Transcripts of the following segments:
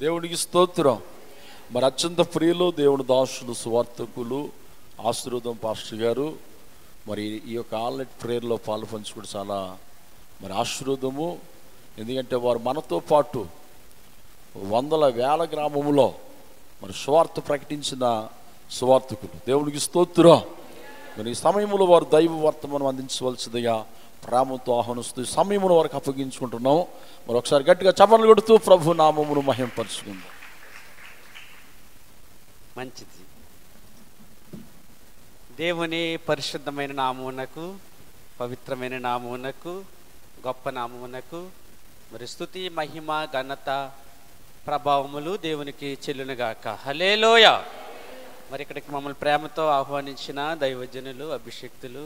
దేవునికి స్తోత్రం. మరి అత్యంత ప్రియులు దేవుని దాసులు సువార్తకులు ఆశీర్వాదం పాస్టర్ గారు మరి ఈ యొక్క ఆన్లైన్ ప్రేయర్లో పాలు పంచుకోవడం చాలా మరి ఆశీర్వాదము. ఎందుకంటే వారు మనతో పాటు వందల వేల గ్రామములో మరి సువార్త ప్రకటించిన సువార్తకులు. దేవునికి స్తోత్రం. మరి ఈ సమయంలో వారు దైవ వర్తమానం అందించవలసిందిగా ప్రేమతో ఆహ్వానిస్తూ ఈ సమయంలో వారికి అప్పగించుకుంటున్నాం. మరి ఒకసారి గట్టిగా చప్పట్లు కొడుతూ ప్రభు నామమును మహింపరుచుకుందాం. మంచిది. దేవుని పరిశుద్ధమైన నామమునకు, పవిత్రమైన నామమునకు, గొప్ప నామమునకు మరి స్తుతి, మహిమ, ఘనత, ప్రభావములు దేవునికి చెల్లునుగాక. హల్లెలూయా. మరి ఇక్కడికి మమ్మల్ని ప్రేమతో ఆహ్వానించిన దైవజనులు, అభిషేక్తులు,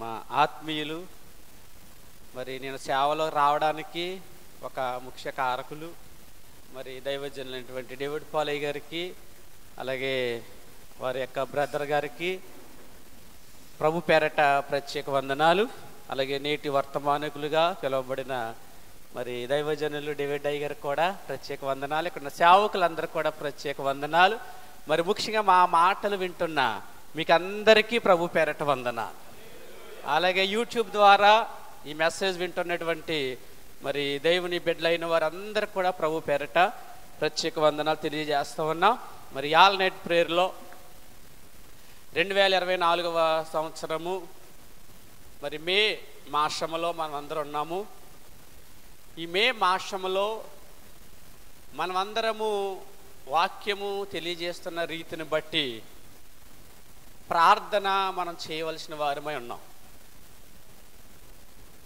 మా ఆత్మీయులు, మరి నేను సేవలో రావడానికి ఒక ముఖ్య కారకులు మరి దైవజనులైనటువంటి డేవిడ్ పాలయ్య గారికి, అలాగే వారి యొక్క బ్రదర్ గారికి ప్రభు పేరట ప్రత్యేక వందనాలు. అలాగే నేటి వర్తమానకులుగా పిలువబడిన మరి దైవజనులు డేవిడ్ అయ్య గారికి కూడా ప్రత్యేక వందనాలు. ఇక్కడ ఉన్న సేవకులందరికీ కూడా ప్రత్యేక వందనాలు. మరి ముఖ్యంగా మా మాటలు వింటున్న మీకు అందరికీ ప్రభు పేరట వందనాలు. అలాగే యూట్యూబ్ ద్వారా ఈ మెసేజ్ వింటున్నటువంటి మరి దేవుని బిడ్డలైన వారందరికీ కూడా ప్రభు పేరట ప్రత్యేక వందనాలు తెలియజేస్తూ ఉన్నాం. మరి ఆల్ నైట్ ప్రేయర్లో 2024వ సంవత్సరము మరి మే మాసములో మనం అందరం ఉన్నాము. ఈ మే మాసములో మనమందరము వాక్యము తెలియజేస్తున్న రీతిని బట్టి ప్రార్థన మనం చేయవలసిన వారమై ఉన్నాం.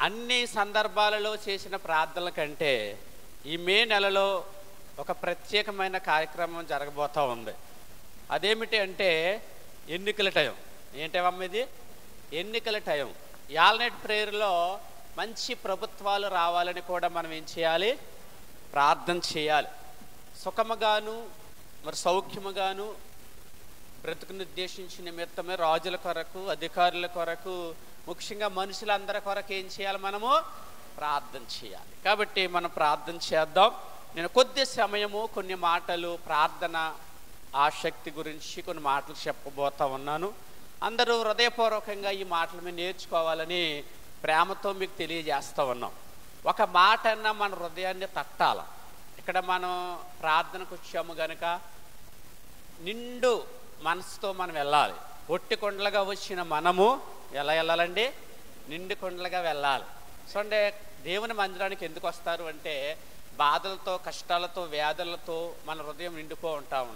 అన్ని సందర్భాలలో చేసిన ప్రార్థనల కంటే ఈ మే నెలలో ఒక ప్రత్యేకమైన కార్యక్రమం జరగబోతూ ఉంది. అదేమిటి అంటే ఎన్నికల టైం. ఏంటమ్మా ఇది? ఎన్నికల టైం. ఆల్నైట్ ప్రేయర్లో మంచి ప్రభుత్వాలు రావాలని కూడా మనం ఏం చేయాలి? ప్రార్థన చేయాలి. సుఖముగాను మరి సౌఖ్యముగాను బ్రతుకును ఉద్దేశించిన నిమిత్తమే రాజుల కొరకు, అధికారుల కొరకు, ముఖ్యంగా మనుషులందరి కొరకు ఏం చేయాలి? మనము ప్రార్థన చేయాలి. కాబట్టి మనం ప్రార్థన చేద్దాం. నేను కొద్ది సమయము కొన్ని మాటలు ప్రార్థన ఆసక్తి గురించి కొన్ని మాటలు చెప్పబోతా ఉన్నాను. అందరూ హృదయపూర్వకంగా ఈ మాటలు మీరు నేర్చుకోవాలని ప్రేమతో మీకు తెలియజేస్తూ ఉన్నాం. ఒక మాట అన్నా మన హృదయాన్ని తట్టాల. ఇక్కడ మనం ప్రార్థనకు వచ్చాము కనుక నిండు మనసుతో మనం వెళ్ళాలి. ఒట్టి కొండలుగా వచ్చిన మనము ఎలా వెళ్ళాలండి? నిండు కొండలుగా వెళ్ళాలి. సో అంటే దేవుని మందిరానికి ఎందుకు వస్తారు అంటే బాధలతో, కష్టాలతో, వ్యాధులతో మన హృదయం నిండిపో ఉంటాం.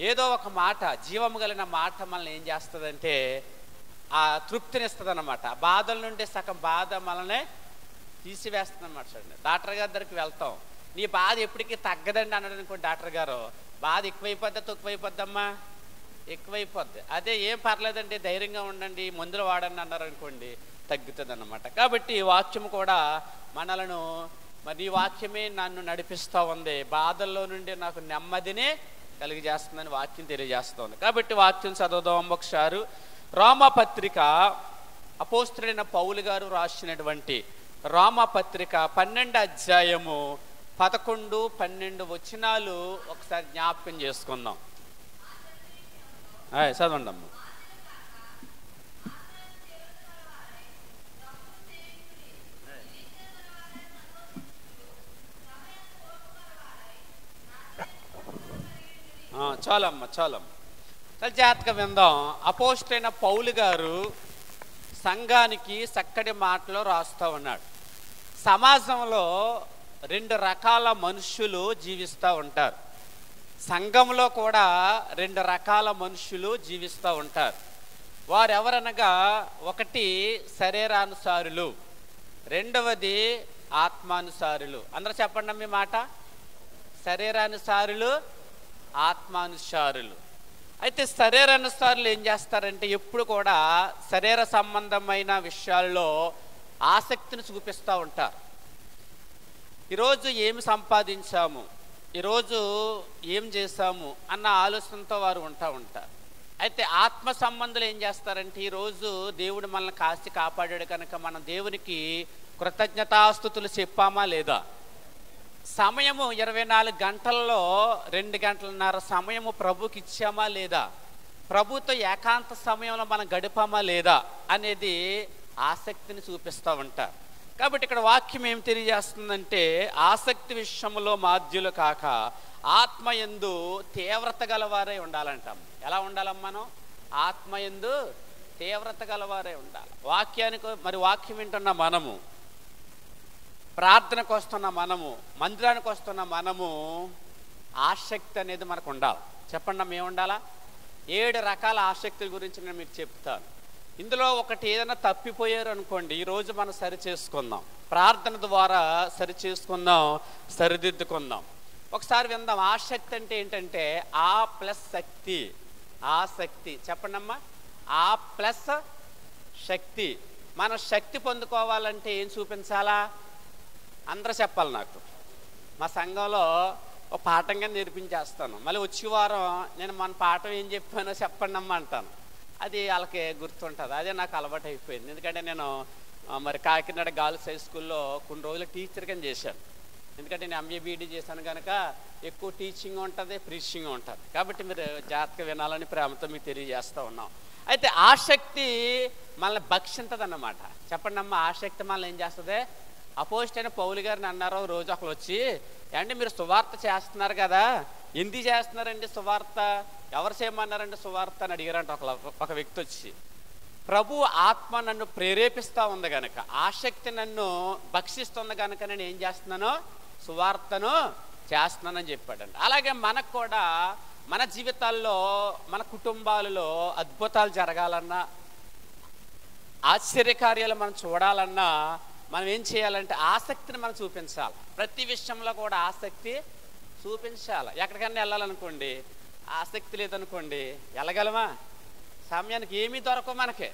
ఏదో ఒక మాట, జీవము కలిగిన మాట మనల్ని ఏం చేస్తుందంటే ఆ తృప్తినిస్తుంది అన్నమాట. బాధల నుండి సగం బాధ మనల్ని తీసివేస్తుంది అన్నమాట. చూడండి, డాక్టర్ గారి దగ్గరికి వెళ్తాం, నీ బాధ ఎప్పటికీ తగ్గదండి అన్నాడు అనుకోండి డాక్టర్ గారు, బాధ ఎక్కువైపోద్దా తక్కువైపోద్దమ్మా? ఎక్కువైపోద్ది. అదే ఏం పర్లేదండి, ధైర్యంగా ఉండండి, మందులు వాడండి అన్నారు అనుకోండి, తగ్గుతుంది అన్నమాట. కాబట్టి ఈ వాక్యం కూడా మనలను మరి ఈ వాక్యమే నన్ను నడిపిస్తూ ఉంది, బాధల్లో నుండి నాకు నెమ్మదిని కలిగజేస్తుందని వాక్యం తెలియజేస్తుంది. కాబట్టి వాక్యం చదువుదాం ఒకసారి. రోమాపత్రిక అపోస్తలుడైన పౌలు గారు రాసినటువంటి రోమాపత్రిక 12వ అధ్యాయము 11, 12 వచనాలు ఒకసారి జ్ఞాపకం చేసుకుందాం. చదవండి అమ్మ. చాలమ్మ చాలా జాగ్రత్తగా విందాం. అపోస్తలుడైన పౌలు గారు సంఘానికి చక్కటి మాటలు రాస్తూ ఉన్నాడు. సమాజంలో 2 రకాల మనుషులు జీవిస్తూ ఉంటారు. సంఘంలో కూడా 2 రకాల మనుషులు జీవిస్తూ ఉంటారు. వారు ఎవరనగా, ఒకటి శరీరానుసారులు, రెండవది ఆత్మానుసారులు. అందరూ చెప్పండి మీ మాట. శరీరానుసారులు, ఆత్మానుసారులు. అయితే శరీరానుసారులు ఏం చేస్తారంటే ఎప్పుడు కూడా శరీర సంబంధమైన విషయాల్లో ఆసక్తిని చూపిస్తూ ఉంటారు. ఈరోజు ఏమి సంపాదించాము, ఈరోజు ఏం చేశాము అన్న ఆలోచనతో వారు ఉంటారు. అయితే ఆత్మ సంబంధాలు ఏం చేస్తారంటే ఈరోజు దేవుడు మనల్ని కాచి కాపాడాడు కనుక మనం దేవునికి కృతజ్ఞతాస్తుతులు చెప్పామా లేదా? సమయము 24 గంటల్లో 2 గంటలన్నర సమయము ప్రభుకి ఇచ్చామా లేదా, ప్రభుతో ఏకాంత సమయంలో మనం గడిపామా లేదా అనేది ఆసక్తిని చూపిస్తూ ఉంటారు. కాబట్టి ఇక్కడ వాక్యం ఏం తెలియజేస్తుందంటే, ఆసక్తి విషయంలో మాధ్యులు కాక ఆత్మయందు తీవ్రత గలవారై ఉండాలంటాం. ఎలా ఉండాలమ్మా మనం? ఆత్మయందు తీవ్రత గలవారై ఉండాలి. వాక్యం వింటున్న మనము, ప్రార్థనకు వస్తున్న మనము, మందిరానికి వస్తున్న మనము ఆసక్తి అనేది మనకు ఉండాలి. చెప్పండి అమ్మ, ఏముండాలా? 7 రకాల ఆసక్తుల గురించి నేను మీకు చెప్తాను. ఇందులో ఒకటి ఏదైనా తప్పిపోయారు అనుకోండి, ఈరోజు మనం సరి చేసుకుందాం, ప్రార్థన ద్వారా సరి చేసుకుందాం, సరిదిద్దుకుందాం. ఒకసారి విందాం. ఆసక్తి అంటే ఏంటంటే ఆ ప్లస్ శక్తి. ఆసక్తి చెప్పండి అమ్మా. ఆ ప్లస్ శక్తి. మన శక్తి పొందుకోవాలంటే ఏం చూపించాలా? అందరూ చెప్పాలి. నాకు మా సంఘంలో ఒక పాఠంగా నేర్పించేస్తాను. మళ్ళీ వచ్చే వారం నేను మన పాఠం ఏం చెప్పానో చెప్పండి అమ్మ అంటాను. అది వాళ్ళకి గుర్తుంటుంది. అదే నాకు అలవాటు అయిపోయింది. ఎందుకంటే నేను మరి కాకినాడ గర్ల్స్ హై స్కూల్లో కొన్ని రోజులు టీచర్గా చేశాను. ఎందుకంటే నేను ఎంఏ బీఈడీ చేశాను కనుక ఎక్కువ టీచింగ్ ఉంటుంది, ప్రీచింగ్ ఉంటుంది. కాబట్టి మీరు జాగ్రత్తగా వినాలని ప్రేమతో మీకు తెలియజేస్తూ ఉన్నాం. అయితే ఆసక్తి మనల్ని భక్షించదు అన్నమాట. చెప్పండి అమ్మ, ఆసక్తి మనల్ని ఏం చేస్తుంది? అపోజిట్ పౌలు గారిని అన్నారు రోజు ఒకరు వచ్చి, అంటే మీరు సువార్త చేస్తున్నారు కదా, ఎందుకు చేస్తున్నారండి సువార్త, ఎవరు చేయమన్నారండి సువార్త అని అడిగారంట ఒక వ్యక్తి వచ్చి. ప్రభు ఆత్మ నన్ను ప్రేరేపిస్తూ ఉంది కనుక, ఆసక్తి నన్ను భక్షిస్తుంది కనుక నేను ఏం చేస్తున్నాను? సువార్తను చేస్తున్నానని చెప్పాడండి. అలాగే మనకు కూడా మన జీవితాల్లో, మన కుటుంబాలలో అద్భుతాలు జరగాలన్నా, ఆశ్చర్యకార్యాలు మనం చూడాలన్నా మనం ఏం చేయాలంటే ఆసక్తిని మనం చూపించాలి. ప్రతి విషయంలో కూడా ఆసక్తి చూపించాలి. ఎక్కడికన్నా వెళ్ళాలనుకోండి, ఆసక్తి లేదనుకోండి వెళ్ళగలమా? సమయానికి ఏమీ దొరకవు, మనకి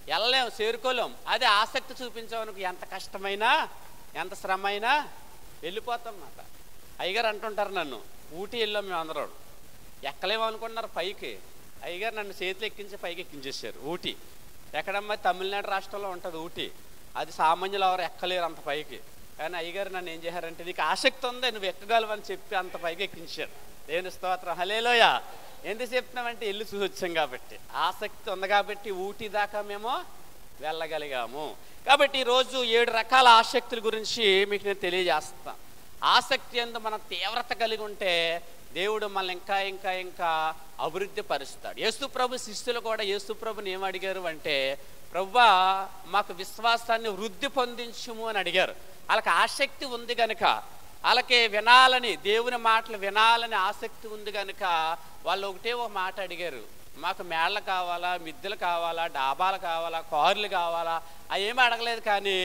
వెళ్ళలేము, చేరుకోలేం. అదే ఆసక్తి చూపించామనుకో ఎంత కష్టమైనా ఎంత శ్రమ అయినా వెళ్ళిపోతాం అన్నమాట. అయ్యగారు అంటుంటారు, నన్ను ఊటీ వెళ్ళాం మేము అందరం, ఎక్కలేము అనుకున్నారు పైకి. అయ్యగారు నన్ను చేతులు ఎక్కించి పైకి ఎక్కించేశారు. ఊటీ ఎక్కడమ్మా? తమిళనాడు రాష్ట్రంలో ఉంటుంది ఊటీ. అది సామాన్యులు ఎవరు ఎక్కలేరు అంత పైకి. కానీ అయ్యగారు నన్ను ఏం చేశారంటే, నీకు ఆసక్తి ఉంది, నువ్వు ఎక్కగలవని చెప్పి అంత పైకి ఎక్కించారు. దేవుని స్తోత్రం, హల్లెలూయా. ఎందుకు చెప్తున్నామంటే వెళ్ళి చూసి వచ్చాం కాబట్టి, ఆసక్తి ఉంది కాబట్టి ఊటీ దాకా మేము వెళ్ళగలిగాము. కాబట్టి ఈరోజు 7 రకాల ఆసక్తుల గురించి మీకు నేను తెలియజేస్తాను. ఆసక్తి యందు మనం తీవ్రత కలిగి ఉంటే దేవుడు మనల్ని ఇంకా ఇంకా ఇంకా అభివృద్ధి పరుస్తాడు. యేసుప్రభు శిష్యులు కూడా యేసుప్రభుని ఏం అడిగారు అంటే, ప్రభువా మాకు విశ్వాసాన్ని వృద్ధి పొందించుము అని అడిగారు. వాళ్ళకి ఆసక్తి ఉంది కనుక, వాళ్ళకి వినాలని, దేవుని మాటలు వినాలని ఆసక్తి ఉంది కనుక వాళ్ళు ఒకటే ఒక మాట అడిగారు, మాకు మేళ్ళ కావాలా, మిద్దెలు కావాలా, డాబాలు కావాలా, కార్లు కావాలా. అవి ఏమీ అడగలేదు. కానీ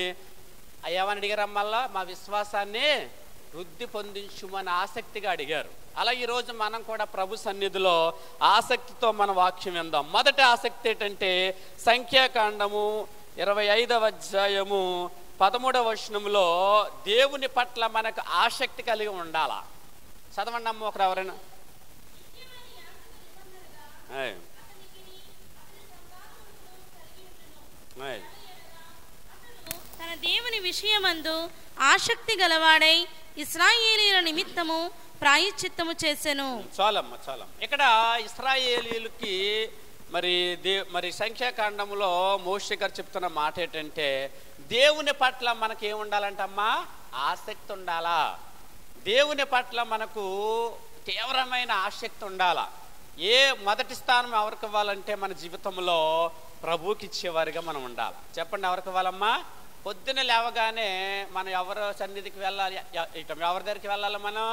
ఏమని అడిగారమ్మల్లా? మా విశ్వాసాన్ని వృద్ధి పొందించుమని ఆసక్తిగా అడిగారు. అలా ఈరోజు మనం కూడా ప్రభు సన్నిధిలో ఆసక్తితో మన వాక్యం విందాం. మొదటి ఆసక్తి ఏంటంటే సంఖ్యాకాండము 25వ అధ్యాయము 13వ వచనంలో దేవుని పట్ల మనకు ఆసక్తి కలిగి ఉండాలా. చదవండి అమ్మ ఒకరు ఎవరైనా. తన దేవుని విషయమందు ఆసక్తి గలవాడై ఇశ్రాయేలీయుల నిమిత్తము ప్రాయశ్చిత్తము చేసెను. చాలమ్మ. ఇక్కడ ఇశ్రాయేలీయులకి మరి సంఖ్యాకాండంలో మోషే గారు చెప్తున్న మాట ఏంటంటే, దేవుని పట్ల మనకి ఏముండాలంటమ్మా? ఆసక్తి ఉండాలా. దేవుని పట్ల మనకు తీవ్రమైన ఆసక్తి ఉండాలా. మొదటి స్థానం ఎవరికి ఇవ్వాలంటే మన జీవితంలో ప్రభువుకి ఇచ్చేవారిగా మనం ఉండాలి. చెప్పండి, ఎవరికి ఇవ్వాలమ్మా? పొద్దున్న లేవగానే మనం ఎవరి సన్నిధికి వెళ్ళాలి? ఎవరి దగ్గరికి వెళ్ళాలి? మనం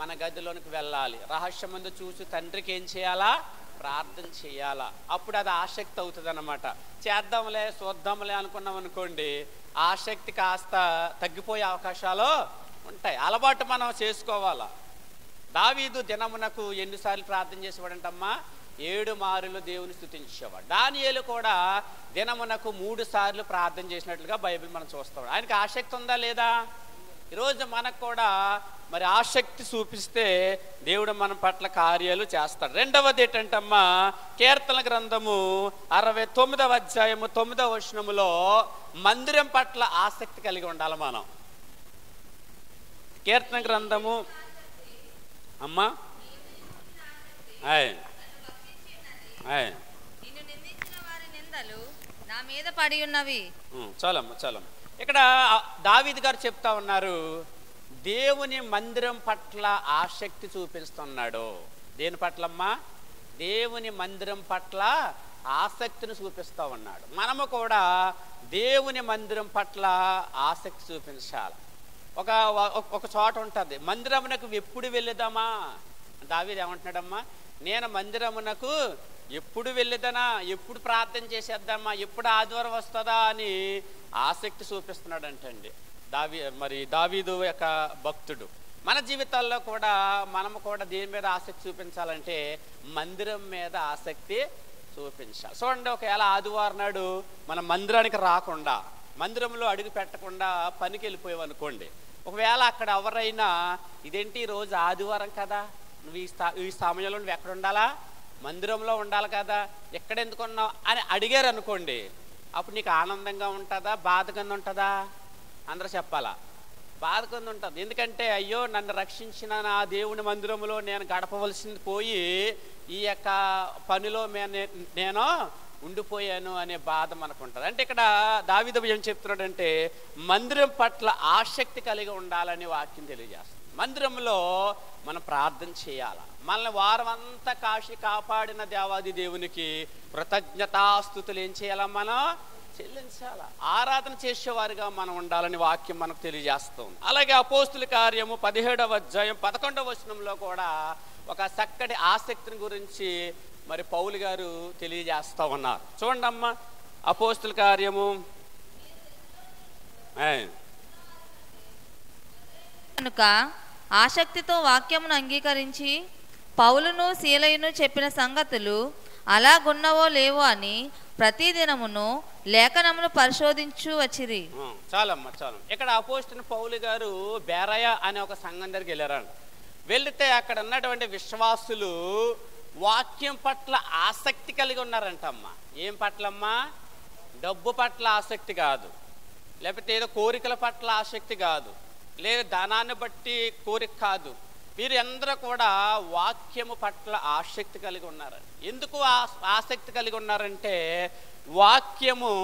మన గదిలోనికి వెళ్ళాలి. రహస్యం ముందు చూసి తండ్రికి ఏం చేయాలా? ప్రార్థన చేయాలా. అప్పుడు అది ఆసక్తి అవుతుంది అన్నమాట. చేద్దాంలే చూద్దాంలే అనుకున్నాం అనుకోండి, ఆసక్తి కాస్త తగ్గిపోయే అవకాశాలు ఉంటాయి. అలవాటు మనం చేసుకోవాలా. దావీదు దినమునకు ఎన్నిసార్లు ప్రార్థన చేసేవాడంటమ్మా? 7 మారులు దేవుని స్తుతించేవాడు. దానియేలు కూడా దినమునకు 3 సార్లు ప్రార్థన చేసినట్లుగా బైబిల్ మనం చూస్తాం. ఆయనకి ఆసక్తి ఉందా లేదా? ఈరోజు మనకు కూడా మరి ఆసక్తి చూపిస్తే దేవుడు మన పట్ల కార్యాలు చేస్తాడు. రెండవది ఏంటంటమ్మా? కీర్తన గ్రంథము 69వ అధ్యాయము 9వ వచనములో మందిరం పట్ల ఆసక్తి కలిగి ఉండాలి మనం. కీర్తన గ్రంథము అమ్మా నిన్ను నిందించిన వారి నిందలు నా మీద పడి ఉన్నవి. చాలమ్మా చాలమ్మా. ఇక్కడ దావీదు గారు చెప్తా ఉన్నారు, దేవుని మందిరం పట్ల ఆసక్తి చూపిస్తున్నాడు. దేని పట్లమ్మా? దేవుని మందిరం పట్ల ఆసక్తిని చూపిస్తూ ఉన్నాడు. మనము కూడా దేవుని మందిరం పట్ల ఆసక్తి చూపించాలి. ఒక చోట ఉంటుంది, మందిరమునకు ఎప్పుడు వెళ్ళేదామా? దావీదు ఏమంటున్నాడమ్మా? నేను మందిరమునకు ఎప్పుడు వెళ్ళేదనా, ఎప్పుడు ప్రార్థన చేసేద్దామా, ఎప్పుడు ఆదివారం వస్తుందా అని ఆసక్తి చూపిస్తున్నాడు అంటండి దావీదు యొక్క భక్తుడు. మన జీవితాల్లో కూడా మనము కూడా దేని మీద ఆసక్తి చూపించాలంటే మందిరం మీద ఆసక్తి చూపించాలి. చూడండి, ఒకవేళ ఆదివారం నాడు మన మందిరానికి రాకుండా, మందిరంలో అడుగు పెట్టకుండా పనికి వెళ్ళిపోయావు అనుకోండి, ఒకవేళ అక్కడ ఎవరైనా ఇదేంటి ఈరోజు ఆదివారం కదా, నువ్వు ఈ సమయంలో నువ్వు ఎక్కడ ఉండాలా? మందిరంలో ఉండాలి కదా, ఎక్కడెందుకు ఉన్నావు అని అడిగారు అనుకోండి, అప్పుడు నీకు ఆనందంగా ఉంటుందా, బాధగా ఉంటుందా? అందరూ చెప్పాలా? బాధగా ఉంటుంది. ఎందుకంటే అయ్యో నన్ను రక్షించిన నా దేవుని మందిరంలో నేను గడపవలసింది పోయి ఈ యొక్క పనిలో నేను ఉండిపోయాను అనే బాధ మనకు ఉంటుంది. అంటే ఇక్కడ దావీదు ఏం చెప్తున్నాడంటే మందిరం పట్ల ఆసక్తి కలిగి ఉండాలని వాక్యం తెలియజేస్తుంది. మందిరంలో మనం ప్రార్థన చేయాలి. మనల్ని వారం అంతా కాపాడిన దేవాది దేవునికి కృతజ్ఞతాస్తుతులు ఏం చేయాలా? మనం చెల్లించాలా, ఆరాధన చేసేవారుగా మనం ఉండాలని వాక్యం మనకు తెలియజేస్తుంది. అలాగే అపోస్తుల కార్యము 17వ అధ్యాయం 11వ వచనంలో కూడా ఒక చక్కటి ఆసక్తిని గురించి మరి పౌలు గారు తెలియజేస్తూ ఉన్నారు. చూడండి అమ్మ, అపోస్తుల కార్యము కనుక ఆసక్తితో వాక్యమును అంగీకరించి పౌలును శీలయును చెప్పిన సంగతులు అలాగున్నవో లేవో అని ప్రతిదినమును లేఖనమును పరిశోధించు వచ్చిరి. చాలమ్మా చాలు. ఇక్కడ అపోస్తుల పౌలు గారు బేరయ అనే ఒక సంఘం దగ్గరికి వెళ్ళారండి. వెళితే అక్కడ ఉన్నటువంటి విశ్వాసులు వాక్యం పట్ల ఆసక్తి కలిగి ఉన్నారంటమ్మా. ఏం పట్లమ్మా? డబ్బు పట్ల ఆసక్తి కాదు, లేకపోతే ఏదో కోరికల పట్ల ఆసక్తి కాదు, లేదా ధనాన్ని బట్టి కోరిక కాదు. వీరు అందరూ కూడా వాక్యము పట్ల ఆసక్తి కలిగి ఉన్నారు. ఎందుకు ఆసక్తి కలిగి ఉన్నారంటే వాక్యము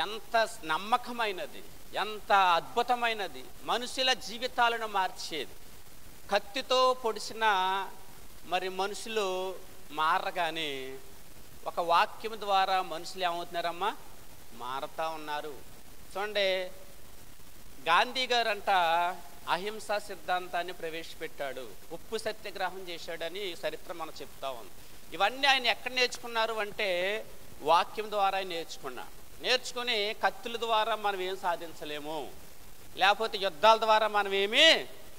ఎంత నమ్మకమైనది, ఎంత అద్భుతమైనది, మనుషుల జీవితాలను మార్చేది. కత్తితో పొడిచిన మరి మనుషులు మారగానే ఒక వాక్యం ద్వారా మనుషులు ఏమవుతున్నారమ్మా? మారుతా ఉన్నారు. చూడండి, గాంధీ గారు అంట అహింసా సిద్ధాంతాన్ని ప్రవేశపెట్టాడు, ఉప్పు సత్యాగ్రహం చేశాడని చరిత్ర మనం చెప్తా ఉంది. ఇవన్నీ ఆయన ఎక్కడ నేర్చుకున్నారు అంటే వాక్యం ద్వారా నేర్చుకుని కత్తుల ద్వారా మనం ఏం సాధించలేము, లేకపోతే యుద్ధాల ద్వారా మనం ఏమీ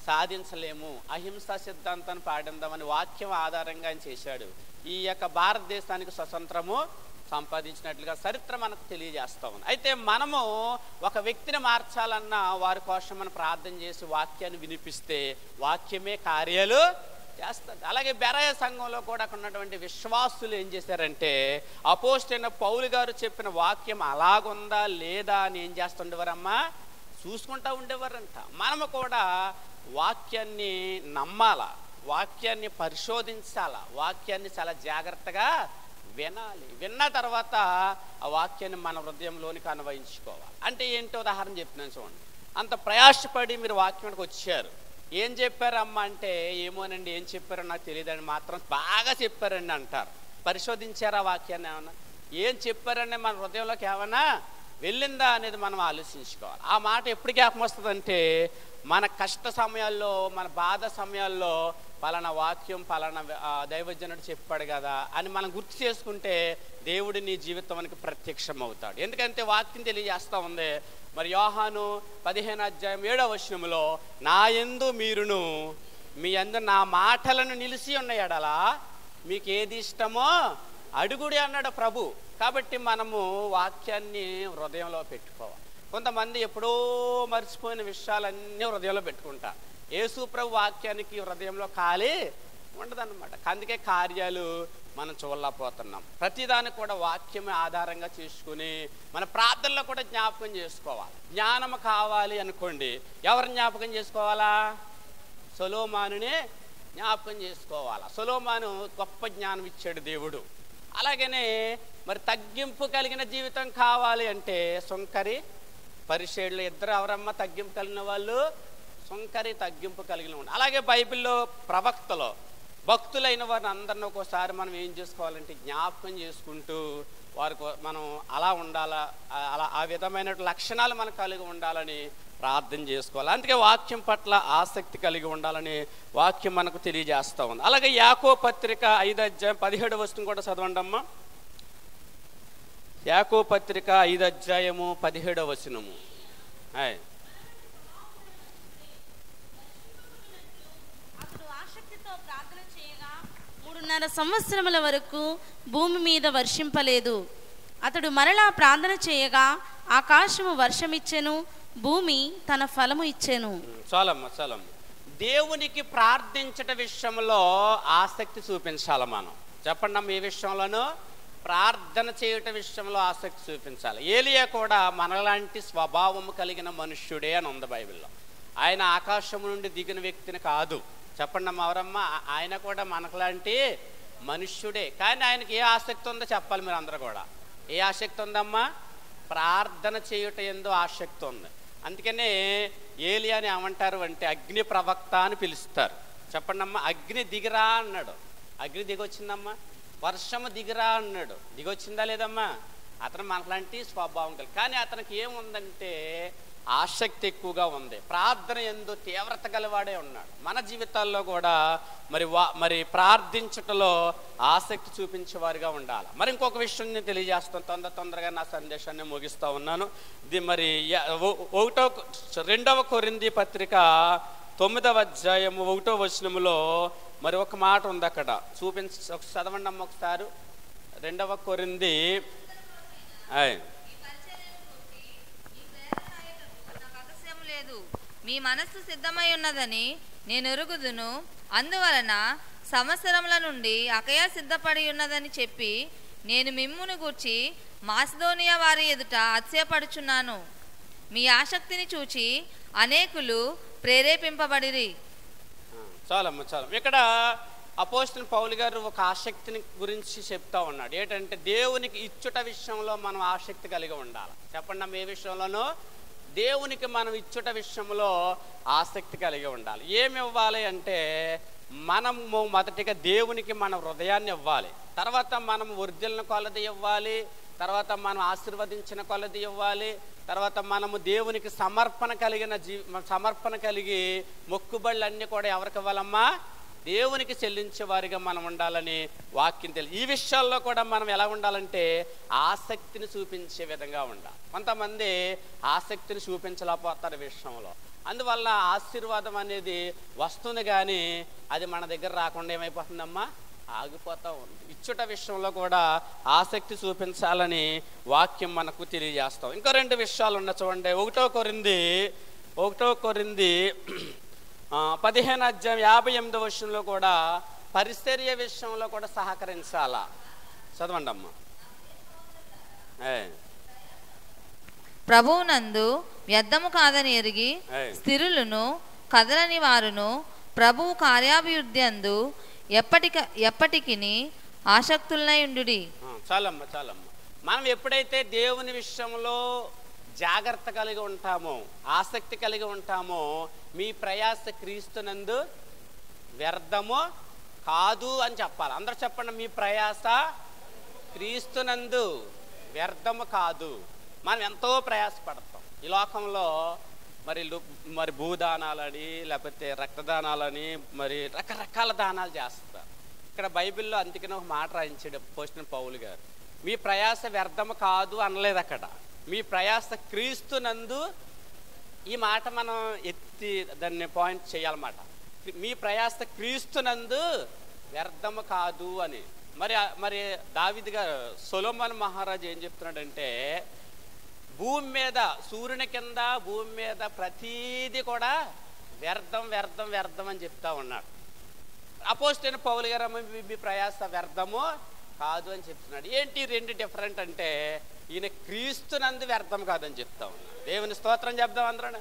సాధించలేము, అహింసా సిద్ధాంతాన్ని పాటిద్దామని వాక్యం ఆధారంగా ఆయన చేశాడు. ఈ యొక్క భారతదేశానికి స్వతంత్రము సంపాదించినట్లుగా చరిత్ర మనకు తెలియజేస్తా ఉంది. అయితే మనము ఒక వ్యక్తిని మార్చాలన్నా వారి కోసం మనం ప్రార్థన చేసి వాక్యాన్ని వినిపిస్తే వాక్యమే కార్యాలు చేస్తుంది. అలాగే బెరాయ సంఘంలో కూడా ఉన్నటువంటి విశ్వాసులు ఏం చేశారంటే అపోస్తలుడైన పౌలు గారు చెప్పిన వాక్యం అలాగుందా లేదా అని ఏం చేస్తుండేవారమ్మా? చూసుకుంటూ ఉండేవారంట. మనము కూడా వాక్యాన్ని నమ్మాలా, వాక్యాన్ని పరిశోధించాలా, వాక్యాన్ని చాలా జాగ్రత్తగా వినాలి. విన్న తర్వాత ఆ వాక్యాన్ని మన హృదయంలోనికి అన్వయించుకోవాలి. అంటే ఏంటో ఉదాహరణ చెప్తున్నాను చూడండి. అంత ప్రయాసపడి మీరు వాక్యానికి వచ్చారు, ఏం చెప్పారమ్మా అంటే ఏమోనండి, ఏం చెప్పారో నాకు తెలియదని మాత్రం బాగా చెప్పారండి అంటారు. పరిశోధించారా వాక్యాన్ని? ఏమన్నా ఏం చెప్పారంటే మన హృదయంలోకి ఏమన్నా వెళ్ళిందా అనేది మనం ఆలోచించుకోవాలి. ఆ మాట ఎప్పుడు జ్ఞాపకం వస్తుందంటే మన కష్ట సమయాల్లో, మన బాధ సమయాల్లో పలానా వాక్యం పలానా దైవజనుడు చెప్పాడు కదా అని మనం గుర్తు చేసుకుంటే దేవుడు నీ జీవితానికి ప్రత్యక్షం అవుతాడు. ఎందుకంటే వాక్యం తెలియజేస్తూ ఉంది. మరి యోహాను 15వ అధ్యాయం 7వ వచనంలో నా యందు మీరును మీ యందు నా మాటలను నిలిచి ఉన్న ఎడల మీకు ఏది ఇష్టమో అడుగుడి అన్నాడు ప్రభు. కాబట్టి మనము వాక్యాన్ని హృదయంలో పెట్టుకోవాలి. కొంతమంది ఎప్పుడో మర్చిపోయిన విషయాలన్నీ హృదయంలో పెట్టుకుంటారు. యేసు ప్రభు వాక్యానికి హృదయంలో ఖాళీ ఉండదన్నమాట. అందుకే కార్యాలు మనం చూడలేకపోతున్నాం. ప్రతిదానికి కూడా వాక్యమే ఆధారంగా చేసుకుని మన ప్రార్థనలో కూడా జ్ఞాపకం చేసుకోవాలి. జ్ఞానం కావాలి అనుకోండి, ఎవరు జ్ఞాపకం చేసుకోవాలా? సొలొమోనునే జ్ఞాపకం చేసుకోవాలా. సొలొమోను గొప్ప జ్ఞానం ఇచ్చాడు దేవుడు. అలాగనే మరి తగ్గింపు కలిగిన జీవితం కావాలి అంటే సుంకరి పరిసేయులు ఇద్దరు ఎవరమ్మా తగ్గింపు కలిగిన వాళ్ళు? సుంకరి తగ్గింపు కలిగిన వాళ్ళు. అలాగే బైబిల్లో ప్రవక్తలో భక్తులైన వారిని అందరిని ఒక్కోసారి మనం ఏం చేసుకోవాలంటే జ్ఞాపకం చేసుకుంటూ వారికి మనం అలా ఉండాలా, అలా ఆ విధమైన లక్షణాలు మనకు కలిగి ఉండాలని ప్రార్థన చేసుకోవాలి. అందుకే వాక్యం పట్ల ఆసక్తి కలిగి ఉండాలని వాక్యం మనకు తెలియజేస్తూ ఉంది. అలాగే యాకోబు పత్రిక 5:17 కూడా చదవండి అమ్మా. యాకోబు పత్రిక 5:17. అతడు ఆసక్తితో ప్రార్థన చేయగా 3.5 సంవత్సరముల వరకు భూమి మీద వర్షింపలేదు. అతడు మరలా ప్రార్థన చేయగా ఆకాశము వర్షమిచ్చెను, భూమి తన ఫలము ఇచ్చెను. చాలమ్మ. దేవునికి ప్రార్థించట విషయంలో ఆసక్తి చూపించాలి మనం. చెప్పండి అమ్మ, ఏ విషయంలోనూ? ప్రార్థన చేయట విషయంలో ఆసక్తి చూపించాలి. ఏలియా కూడా మనలాంటి స్వభావము కలిగిన మనుష్యుడే అని ఉంది బైబిల్లో. ఆయన ఆకాశం నుండి దిగిన వ్యక్తిని కాదు. చెప్పండి అమ్మ, ఎవరమ్మా? ఆయన కూడా మనలాంటి మనుష్యుడే. కానీ ఆయనకి ఏ ఆసక్తి ఉందో చెప్పాలి మీరు అందరూ కూడా. ఏ ఆసక్తి ఉందమ్మా? ప్రార్థన చేయుట ఎందు ఆసక్తి ఉంది. అందుకనే ఏలియాని ఏమంటారు అంటే అగ్ని ప్రవక్త అని పిలుస్తారు. చెప్పండి అమ్మా, అగ్ని దిగిరా అన్నాడు. అగ్ని దిగొచ్చిందమ్మా. వర్షము దిగిరా అన్నాడు, దిగొచ్చిందా లేదమ్మా? అతను మనలాంటి స్వభావం కలిగి, కానీ అతనికి ఏముందంటే ఆసక్తి ఎక్కువగా ఉంది. ప్రార్థన ఎందు తీవ్రత గలవాడే ఉన్నాడు. మన జీవితాల్లో కూడా మరి ప్రార్థించుటలో ఆసక్తి చూపించేవారిగా ఉండాలి. మరి ఇంకొక విషయం నేను తెలియజేస్తాను, తొందరగా నా సందేశాన్ని ముగిస్తూ ఉన్నాను. ఇది మరి 2 కొరింథీ పత్రిక 9:1 మరి ఒక మాట ఉంది అక్కడ, చదవండి అమ్మ ఒకసారి. 2 కొరింథీ మీ మనస్సు సిద్ధమై ఉన్నదని నేను ఎరుగుదును, అందువలన సంవత్సరముల నుండి అకయ సిద్ధపడి ఉన్నదని చెప్పి నేను మిమ్మును గూర్చి మాసిదోనియా వారి ఎదుట అతిశయపడుచున్నాను. మీ ఆసక్తిని చూచి అనేకులు ప్రేరేపింపబడిరి. చాలమ్మ. ఇక్కడ అపోస్తలుడైన పౌలు గారు ఒక ఆసక్తిని గురించి చెప్తా ఉన్నాడు. ఏంటంటే దేవునికి ఇచ్చుట విషయంలో మనం ఆసక్తి కలిగి ఉండాలి. చెప్పండి అమ్మ, ఏ విషయంలోనూ? దేవునికి మనం ఇచ్చుట విషయంలో ఆసక్తి కలిగి ఉండాలి. ఏమి ఇవ్వాలి అంటే మనము మొదటిగా దేవునికి మన హృదయాన్ని ఇవ్వాలి. తర్వాత మనం వర్ధిల్లిన కొలది ఇవ్వాలి. తర్వాత మనం ఆశీర్వదించిన కొలది ఇవ్వాలి. తర్వాత మనము దేవునికి సమర్పణ కలిగి మొక్కుబళ్ళన్నీ కూడా ఎవరికి ఇవ్వాలమ్మా? దేవునికి చెల్లించే వారిగా మనం ఉండాలని వాక్యం తెలియదు. ఈ విషయాల్లో కూడా మనం ఎలా ఉండాలంటే ఆసక్తిని చూపించే విధంగా ఉండాలి. కొంతమంది ఆసక్తిని చూపించలేకపోతారు విషయంలో. అందువల్ల ఆశీర్వాదం అనేది వస్తుంది, కానీ అది మన దగ్గర రాకుండా ఏమైపోతుందమ్మా? ఆగిపోతూ ఉంది. ఇచ్చుట విషయంలో కూడా ఆసక్తి చూపించాలని వాక్యం మనకు తెలియజేస్తాం. ఇంకా 2 విషయాలు ఉన్నాయి చూడండి. 1 కొరింథీ 15:58 కూడా పరిచర్య విషయంలో కూడా సహకరించాలా. చదవండి అమ్మా. ప్రభువునందు వ్యర్థము కాదని ఎరిగి స్థిరులను కదలని వారును ప్రభువు కార్యాభివృద్ధి అందు ఎప్పటికిని ఆసక్తులనై ఉండుడి. చాలమ్మ. మనం ఎప్పుడైతే దేవుని విషయంలో జాగ్రత్త కలిగి ఉంటామో, ఆసక్తి కలిగి ఉంటామో, మీ ప్రయాస క్రీస్తునందు వ్యర్థము కాదు అని చెప్పాలి. అందరూ చెప్పండి, మీ ప్రయాస క్రీస్తునందు వ్యర్థము కాదు. మనం ఎంతో ప్రయాసపడతాం ఈ లోకంలో. మరి భూదానాలని, లేకపోతే రక్తదానాలని, మరి రకరకాల దానాలు చేస్తారు. ఇక్కడ బైబిల్లో అందుకనే ఒక మాట రాయించాడు అపోస్తలుడైన పౌలు గారు. మీ ప్రయాస వ్యర్థము కాదు అనలేదు అక్కడ, మీ ప్రయాస క్రీస్తునందు. ఈ మాట మనం ఎత్తి దాన్ని పాయింట్ చేయాలన్నమాట. మీ ప్రయాస క్రీస్తునందు వ్యర్థము కాదు అని. మరి దావీదు గారు, సొలొమోను మహారాజు ఏం చెప్తున్నాడంటే, భూమి మీద, సూర్యుని కింద భూమి మీద ప్రతీది కూడా వ్యర్థం అని చెప్తా ఉన్నాడు. అపోస్తలుడైన పౌలు గారు మీ ప్రయాస వ్యర్థము కాదు అని చెప్తున్నాడు. ఏంటి రెండు డిఫరెంట్ అంటే, ఈయన క్రీస్తునందు వ్యర్థం కాదని చెప్తా ఉన్నాడు. దేవుని స్తోత్రం చెప్దాం అందరూ.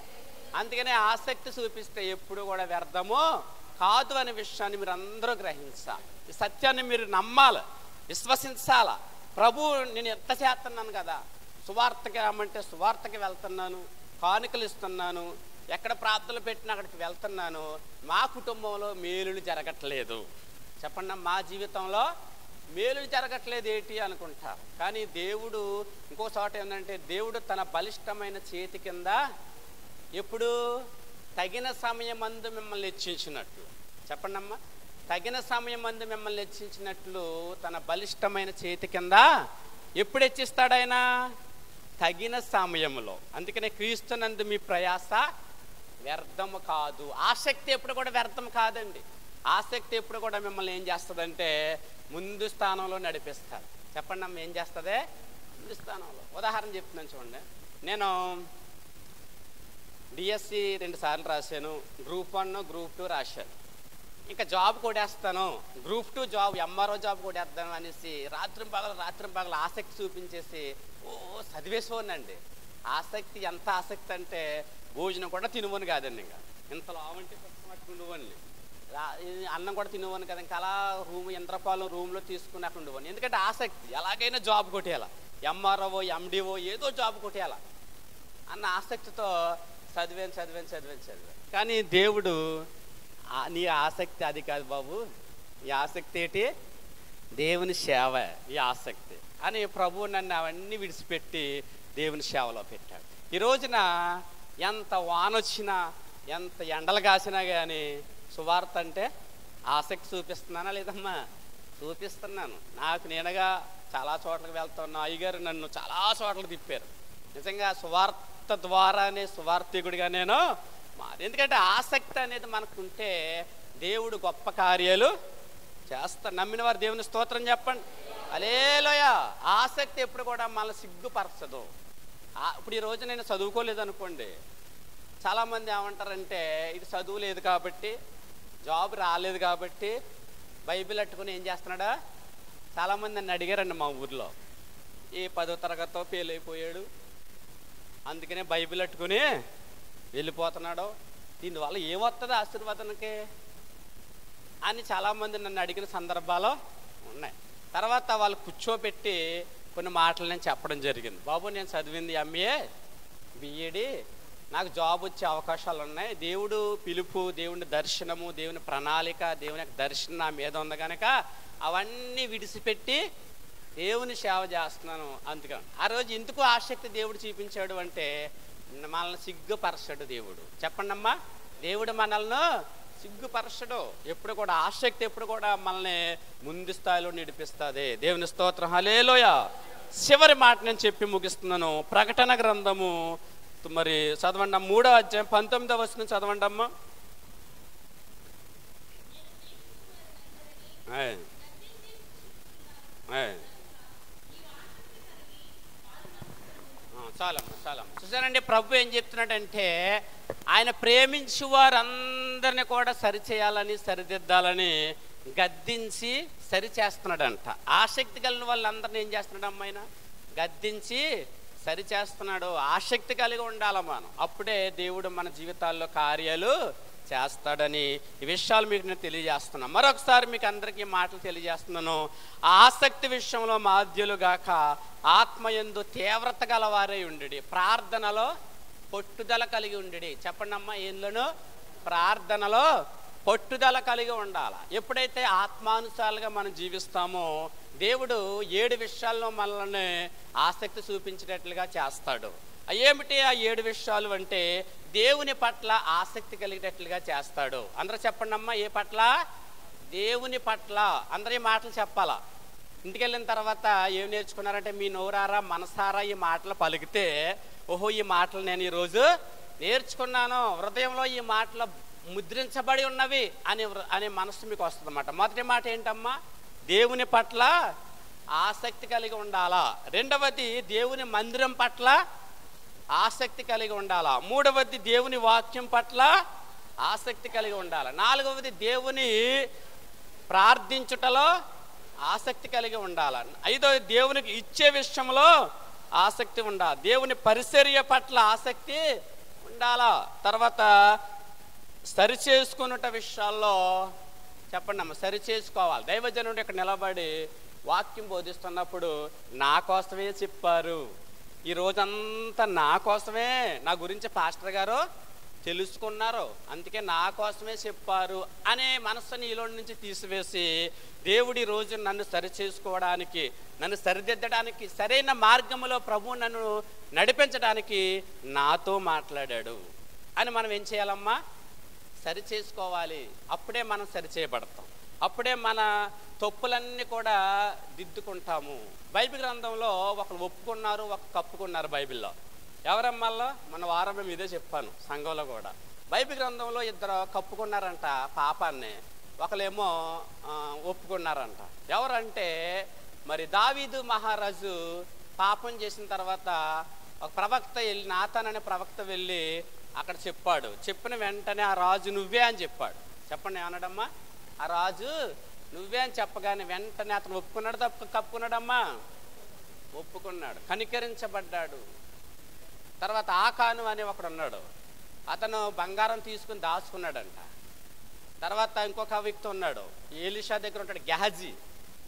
అందుకనే ఆసక్తి చూపిస్తే ఎప్పుడు కూడా వ్యర్థము కాదు అనే విషయాన్ని మీరు అందరూ గ్రహించాలి. ఈ సత్యాన్ని మీరు నమ్మాలి, విశ్వసించాలా. ప్రభు నేను ఎంత చేస్తున్నాను కదా, సువార్తకి రమ్మంటే సువార్తకి వెళ్తున్నాను, కానుకలు ఇస్తున్నాను, ఎక్కడ ప్రార్థనలు పెట్టినా అక్కడికి వెళ్తున్నాను, మా కుటుంబంలో మేలులు జరగట్లేదు. చెప్పండి, మా జీవితంలో మేలులు జరగట్లేదు ఏంటి అనుకుంటారు. కానీ దేవుడు ఇంకో చోట ఏంటంటే, దేవుడు తన బలిష్టమైన చేతి కింద ఎప్పుడు తగిన సమయమందు మిమ్మల్ని హెచ్చించినట్లు, చెప్పండి అమ్మా, తగిన సమయమందు మిమ్మల్ని హెచ్చించినట్లు తన బలిష్టమైన చేతి కింద ఎప్పుడు హెచ్చిస్తాడు ఆయన? తగిన సమయంలో. అందుకనే క్రీస్తునందు మీ ప్రయాస వ్యర్థము కాదు. ఆసక్తి ఎప్పుడు కూడా వ్యర్థం కాదండి. ఆసక్తి ఎప్పుడు కూడా మిమ్మల్ని ఏం చేస్తుందంటే ముందు స్థానంలో నడిపిస్తాడు. చెప్పండి అమ్మ, ఏం చేస్తుంది? ముందు స్థానంలో. ఉదాహరణ చెప్తున్నాను చూడండి. నేను డిఎస్సి 2 సార్లు రాశాను, గ్రూప్ 1 గ్రూప్ 2 రాశాను. ఇంకా జాబ్ కొడేస్తాను, గ్రూప్ 2 జాబ్ ఎంఆర్ఓ జాబ్ కొడేద్దాం అనేసి రాత్రి పగలు ఆసక్తి చూపించేసి చదివేసుకోనండి. ఆసక్తి ఎంత ఆసక్తి అంటే భోజనం కూడా తినువని కాదండి. ఇంకా ఇంతలో ఆవంటే పట్టుకుండువని, అన్నం కూడా తినువని కదా, ఇంకా అలా ఇంద్రపాలెం రూమ్లో తీసుకుని అక్కడ ఉండువని. ఎందుకంటే ఆసక్తి, ఎలాగైనా జాబ్ కొట్టేయాల, ఎంఆర్ఓ ఎండిఓ ఏదో జాబ్ కొట్టేయాల అన్న ఆసక్తితో చదివాను. కానీ దేవుడు, నీ ఆసక్తి అది కాదు బాబు, ఈ ఆసక్తి ఏంటి? దేవుని సేవ ఈ ఆసక్తి అని ప్రభువు నన్ను అవన్నీ విడిచిపెట్టి దేవుని సేవలో పెట్టాడు. ఈ రోజున ఎంత వానొచ్చినా, ఎంత ఎండలు కాసినా కానీ సువార్త అంటే ఆసక్తి చూపిస్తున్నానా లేదమ్మా? చూపిస్తున్నాను. నాకు నేనుగా చాలా చోట్లకి వెళ్తున్నా. అయ్యగారు నన్ను చాలా చోట్లకి తిప్పారు. నిజంగా సువార్త ద్వారానే సువార్థికుడిగా నేను మాది. ఎందుకంటే ఆసక్తి అనేది మనకుంటే దేవుడు గొప్ప కార్యాలు చేస్తాడు. నమ్మిన వారు దేవుని స్తోత్రం చెప్పండి. హల్లెలూయా. ఆసక్తి ఎప్పుడు కూడా మనల్ని సిగ్గుపరచదు. ఇప్పుడు ఈ రోజు నేను చదువుకోలేదు అనుకోండి, చాలామంది ఏమంటారంటే ఇది చదువు లేదు కాబట్టి, జాబ్ రాలేదు కాబట్టి బైబిల్ అట్టుకుని ఏం చేస్తున్నాడా? చాలామంది నన్ను అడిగారండి మా ఊర్లో, ఈ 10వ తరగతితో ఫెయిల్ అయిపోయాడు, అందుకనే బైబిల్ అట్టుకుని వెళ్ళిపోతున్నాడు, దీనివల్ల ఏమొస్తుంది ఆశీర్వాదానికి అని చాలామంది నన్ను అడిగిన సందర్భాలు ఉన్నాయి. తర్వాత వాళ్ళు కూర్చోబెట్టి కొన్ని మాటలు నేను చెప్పడం జరిగింది. బాబు, నేను చదివింది ఎంఏ బిఈడి, నాకు జాబ్ వచ్చే అవకాశాలు ఉన్నాయి, దేవుడు పిలుపు, దేవుని దర్శనము, దేవుని ప్రణాళిక, దేవుని యొక్క దర్శనం నా మీద ఉంది కనుక అవన్నీ విడిచిపెట్టి దేవుని సేవ చేస్తున్నాను. అందుకని ఆ రోజు ఎందుకు ఆసక్తి దేవుడు చూపించాడు అంటే మనల్ని సిగ్గుపరచడు దేవుడు. చెప్పండి అమ్మా, దేవుడు మనల్ని సిగ్గుపరచడు. ఎప్పుడు కూడా ఆసక్తి ఎప్పుడు కూడా మనల్ని ముందు స్థాయిలో నడిపిస్తుంది. దేవుని స్తోత్రం. హల్లెలూయా. చివరి మాట నేను చెప్పి ముగిస్తున్నాను. ప్రకటన గ్రంథము మరి చదవండి, 3వ అధ్యాయం 19వ వచనం చదవండి అమ్మా. చాలమ్మా. చూసానండి, ప్రభు ఏం చెప్తున్నాడంటే ఆయన ప్రేమించు వారందరినీ కూడా సరిచేయాలని, సరిదిద్దాలని గద్దించి సరిచేస్తున్నాడంట. ఆసక్తి కలిగిన వాళ్ళందరినీ ఏం చేస్తున్నాడు అమ్మాయిన? గద్దించి సరిచేస్తున్నాడు. ఆసక్తి కలిగి ఉండాలి మనం, అప్పుడే దేవుడు మన జీవితాల్లో కార్యాలు చేస్తాడని ఈ విషయాలు మీకు నేను తెలియజేస్తున్నాను. మరొకసారి మీకు అందరికీ మాటలు తెలియజేస్తున్నాను. ఆసక్తి విషయంలో మాధ్యులుగాక ఆత్మయందు తీవ్రత గలవారై ఉండి, ప్రార్థనలో పట్టుదల కలిగి ఉండి. చెప్పండి అమ్మా, ఏంలోనూ ప్రార్థనలో పట్టుదల కలిగి ఉండాలి. ఎప్పుడైతే ఆత్మానుసారులుగా మనం జీవిస్తామో దేవుడు 7 విషయాల్లో మనల్ని ఆసక్తి చూపించేటట్లుగా చేస్తాడు. ఏమిటి ఆ 7 విషయాలు అంటే దేవుని పట్ల ఆసక్తి కలిగేటట్లుగా చేస్తాడు. అందరూ చెప్పండి అమ్మా, ఏ పట్ల? దేవుని పట్ల. అందరూ ఈ మాటలు చెప్పాలా. ఇంటికి వెళ్ళిన తర్వాత ఏం నేర్చుకున్నారంటే మీ నోరారా మనసారా ఈ మాటలు పలికితే, ఓహో ఈ మాటలు నేను ఈరోజు నేర్చుకున్నాను, హృదయంలో ఈ మాటలు ముద్రించబడి ఉన్నవి అనే మనసు మీకు వస్తుంది అన్నమాట. మొదటి మాట ఏంటమ్మా? దేవుని పట్ల ఆసక్తి కలిగి ఉండాలా. రెండవది దేవుని మందిరం పట్ల ఆసక్తి కలిగి ఉండాలా. మూడవది దేవుని వాక్యం పట్ల ఆసక్తి కలిగి ఉండాలి. నాలుగవది దేవుని ప్రార్థించుటలో ఆసక్తి కలిగి ఉండాలని. 5వ దేవునికి ఇచ్చే విషయంలో ఆసక్తి ఉండాలి. దేవుని పరిచర్య పట్ల ఆసక్తి ఉండాలా. తర్వాత సరిచేసుకున్నట విషయాల్లో చెప్పండి అమ్మ, సరి చేసుకోవాలి. దైవజనుడు ఇక్కడ నిలబడి వాక్యం బోధిస్తున్నప్పుడు నా కోసమే చెప్పారు, ఈ రోజంతా నా కోసమే, నా గురించి పాస్టర్ గారు తెలుసుకున్నారు, అందుకే నా కోసమే చెప్పారు అనే మనస్సుని ఈలో నుంచి తీసివేసి దేవుడి రోజు నన్ను సరి చేసుకోవడానికి, నన్ను సరిదిద్దడానికి, సరైన మార్గంలో ప్రభువు నన్ను నడిపించడానికి నాతో మాట్లాడాడు అని మనం ఏం చేయాలమ్మా? సరి చేసుకోవాలి. అప్పుడే మనం సరి చేయబడతాం, అప్పుడే మన తప్పులన్నీ కూడా దిద్దుకుంటాము. బైబిల్ గ్రంథంలో ఒకరు ఒప్పుకున్నారు, ఒక కప్పుకున్నారు. బైబిల్లో ఎవరమ్మల్లో మన వారం ఇదే చెప్పాను, సంఘంలో కూడా బైబిల్ గ్రంథంలో 2 కప్పుకున్నారంట పాపాన్ని, ఒకళ్ళేమో ఒప్పుకున్నారంట. ఎవరంటే మరి దావీదు మహారాజు పాపం చేసిన తర్వాత ఒక ప్రవక్త వెళ్ళి, నాతాన్ అనే ప్రవక్త వెళ్ళి అక్కడ చెప్పాడు. చెప్పిన వెంటనే ఆ రాజు నువ్వే అని చెప్పాడు. చెప్పండి ఏమన్నాడమ్మా? ఆ రాజు నువ్వే అని చెప్పగానే వెంటనే అతను ఒప్పుకున్నాడు, కప్పుకున్నాడమ్మా? ఒప్పుకున్నాడు, కనికరించబడ్డాడు. తర్వాత ఆకాను అనే ఒకడు ఉన్నాడు, అతను బంగారం తీసుకుని దాచుకున్నాడంట. తర్వాత ఇంకొక వ్యక్తి ఉన్నాడు, ఎలీషా దగ్గర ఉంటాడు, గెహజీ.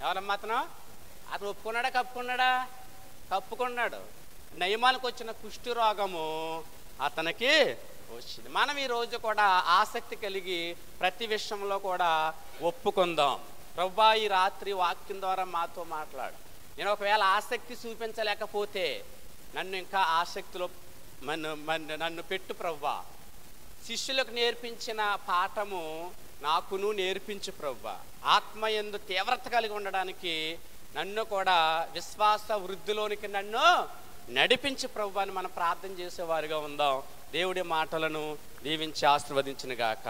ఎవరమ్మా అతను? అతను ఒప్పుకున్నాడా కప్పుకున్నాడా? కప్పుకున్నాడు. నయమానికి వచ్చిన కుష్టి రోగము అతనికి వచ్చింది. మనం ఈరోజు కూడా ఆసక్తి కలిగి ప్రతి విషయంలో కూడా ఒప్పుకుందాం. ప్రభువా ఈ రాత్రి వాక్యం ద్వారా మాతో మాట్లాడు. నేను ఒకవేళ ఆసక్తి చూపించలేకపోతే నన్ను ఇంకా ఆసక్తిలో నన్ను పెట్టు ప్రభువా. శిష్యులకు నేర్పించిన పాఠము నాకును నేర్పించు ప్రభువా. ఆత్మయందు తీవ్రత కలిగి ఉండడానికి నన్ను కూడా విశ్వాస వృద్ధిలోనికి నన్ను నడిపించు ప్రభువా అని మనం ప్రార్థన చేసేవారిగా ఉందాం. దేవుడి మాటలను దీవించి ఆశీర్వదించిన గాక.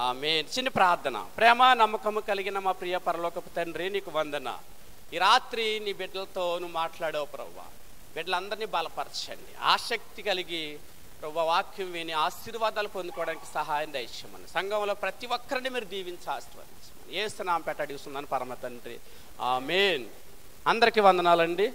ఆమేన్. చిన్న ప్రార్థన. ప్రేమ నమ్మకము కలిగిన మా ప్రియ పరలోకపు తండ్రి, నీకు వందన. ఈ రాత్రి నీ బిడ్డలతో నువ్వు మాట్లాడావు ప్రభువా. బిడ్డలందరినీ బలపరచండి, ఆసక్తి కలిగి ప్రభువా వాక్యం విని ఆశీర్వాదాలు పొందుకోవడానికి సహాయం దయచేయమని, సంఘంలో ప్రతి ఒక్కరిని మీరు దీవించి ఆశీర్వదించమని యేసు నామమున అడుగుతున్నాను పరమ తండ్రి. ఆమేన్. అందరికీ వందనాలండి.